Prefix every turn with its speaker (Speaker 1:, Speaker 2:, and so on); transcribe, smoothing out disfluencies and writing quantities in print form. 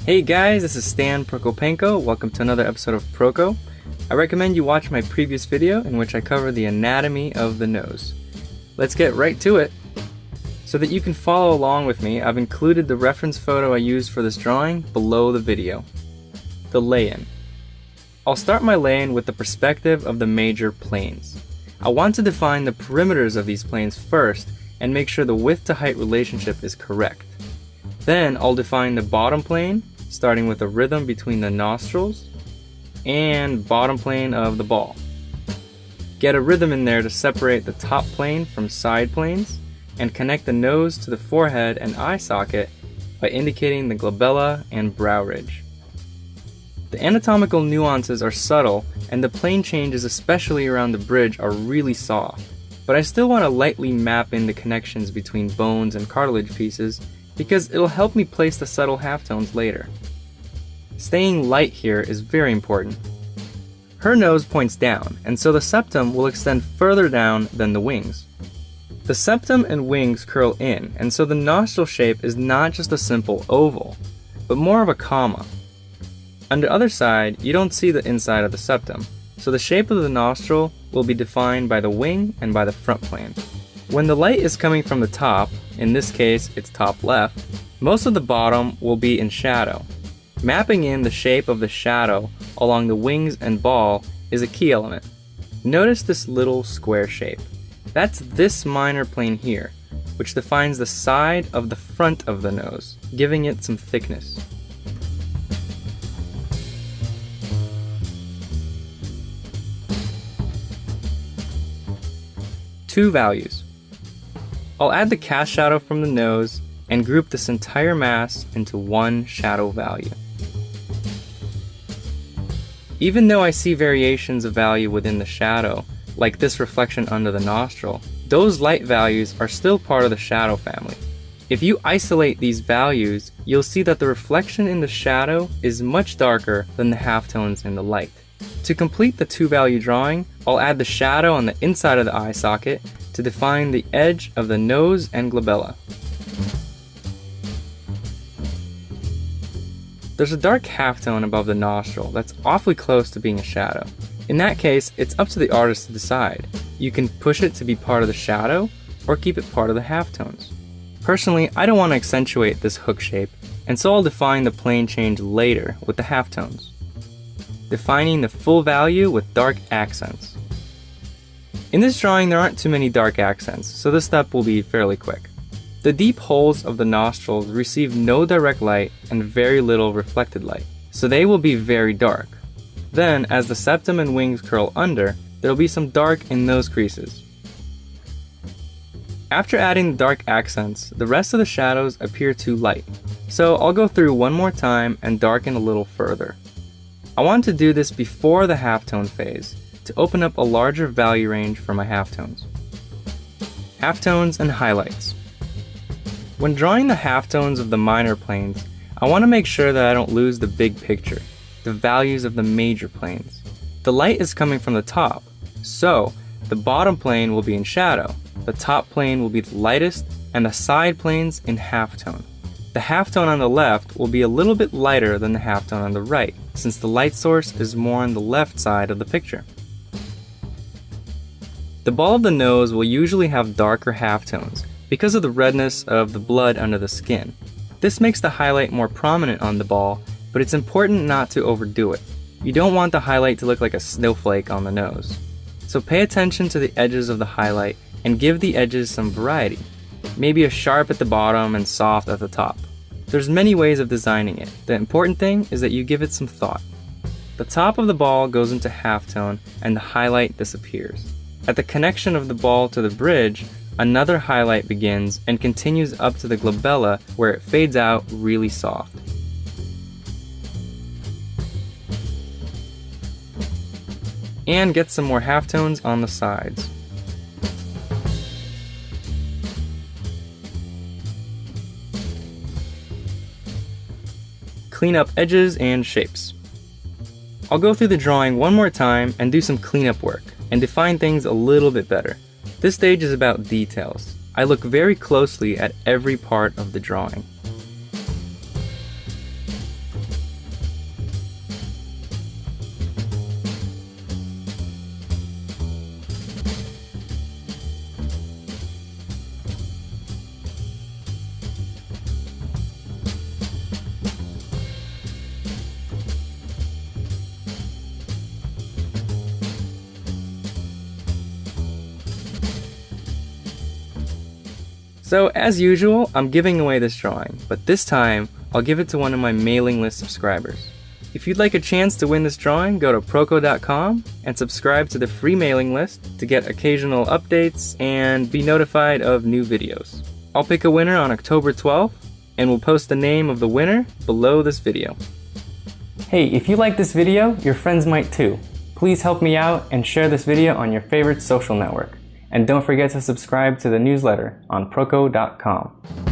Speaker 1: Hey guys, this is Stan Prokopenko. Welcome to another episode of Proko. I recommend you watch my previous video in which I cover the anatomy of the nose. Let's get right to it. So that you can follow along with me, I've included the reference photo I used for this drawing below the video. The lay-in. I'll start my lay-in with the perspective of the major planes. I want to define the perimeters of these planes first and make sure the width to height relationship is correct. Then I'll define the bottom plane, starting with a rhythm between the nostrils and bottom plane of the ball. Get a rhythm in there to separate the top plane from side planes and connect the nose to the forehead and eye socket by indicating the glabella and brow ridge. The anatomical nuances are subtle and the plane changes, especially around the bridge, are really soft, but I still want to lightly map in the connections between bones and cartilage pieces because it'll help me place the subtle halftones later. Staying light here is very important. Her nose points down, and so the septum will extend further down than the wings. The septum and wings curl in, and so the nostril shape is not just a simple oval, but more of a comma. On the other side, you don't see the inside of the septum, so the shape of the nostril will be defined by the wing and by the front plane. When the light is coming from the top, in this case it's top left, most of the bottom will be in shadow. Mapping in the shape of the shadow along the wings and ball is a key element. Notice this little square shape. That's this minor plane here, which defines the side of the front of the nose, giving it some thickness. Two values. I'll add the cast shadow from the nose and group this entire mass into one shadow value. Even though I see variations of value within the shadow, like this reflection under the nostril, those light values are still part of the shadow family. If you isolate these values, you'll see that the reflection in the shadow is much darker than the halftones in the light. To complete the two-value drawing, I'll add the shadow on the inside of the eye socket to define the edge of the nose and glabella. There's a dark halftone above the nostril that's awfully close to being a shadow. In that case, it's up to the artist to decide. You can push it to be part of the shadow or keep it part of the halftones. Personally, I don't want to accentuate this hook shape, and so I'll define the plane change later with the halftones. Defining the full value with dark accents. In this drawing there aren't too many dark accents, so this step will be fairly quick. The deep holes of the nostrils receive no direct light and very little reflected light, so they will be very dark. Then, as the septum and wings curl under, there will be some dark in those creases. After adding the dark accents, the rest of the shadows appear too light, so I'll go through one more time and darken a little further. I want to do this before the halftone phase, to open up a larger value range for my halftones. Halftones and highlights. When drawing the halftones of the minor planes, I want to make sure that I don't lose the big picture, the values of the major planes. The light is coming from the top, so the bottom plane will be in shadow, the top plane will be the lightest, and the side planes in halftone. The halftone on the left will be a little bit lighter than the halftone on the right, since the light source is more on the left side of the picture. The ball of the nose will usually have darker halftones because of the redness of the blood under the skin. This makes the highlight more prominent on the ball, but it's important not to overdo it. You don't want the highlight to look like a snowflake on the nose. So pay attention to the edges of the highlight and give the edges some variety. Maybe a sharp at the bottom and soft at the top. There's many ways of designing it. The important thing is that you give it some thought. The top of the ball goes into halftone and the highlight disappears. At the connection of the ball to the bridge, another highlight begins and continues up to the glabella where it fades out really soft. And get some more halftones on the sides. Clean up edges and shapes. I'll go through the drawing one more time and do some cleanup work and define things a little bit better. This stage is about details. I look very closely at every part of the drawing. So as usual, I'm giving away this drawing, but this time I'll give it to one of my mailing list subscribers. If you'd like a chance to win this drawing, go to Proko.com and subscribe to the free mailing list to get occasional updates and be notified of new videos. I'll pick a winner on October 12th and we'll post the name of the winner below this video. Hey, if you like this video, your friends might too. Please help me out and share this video on your favorite social network. And don't forget to subscribe to the newsletter on Proko.com.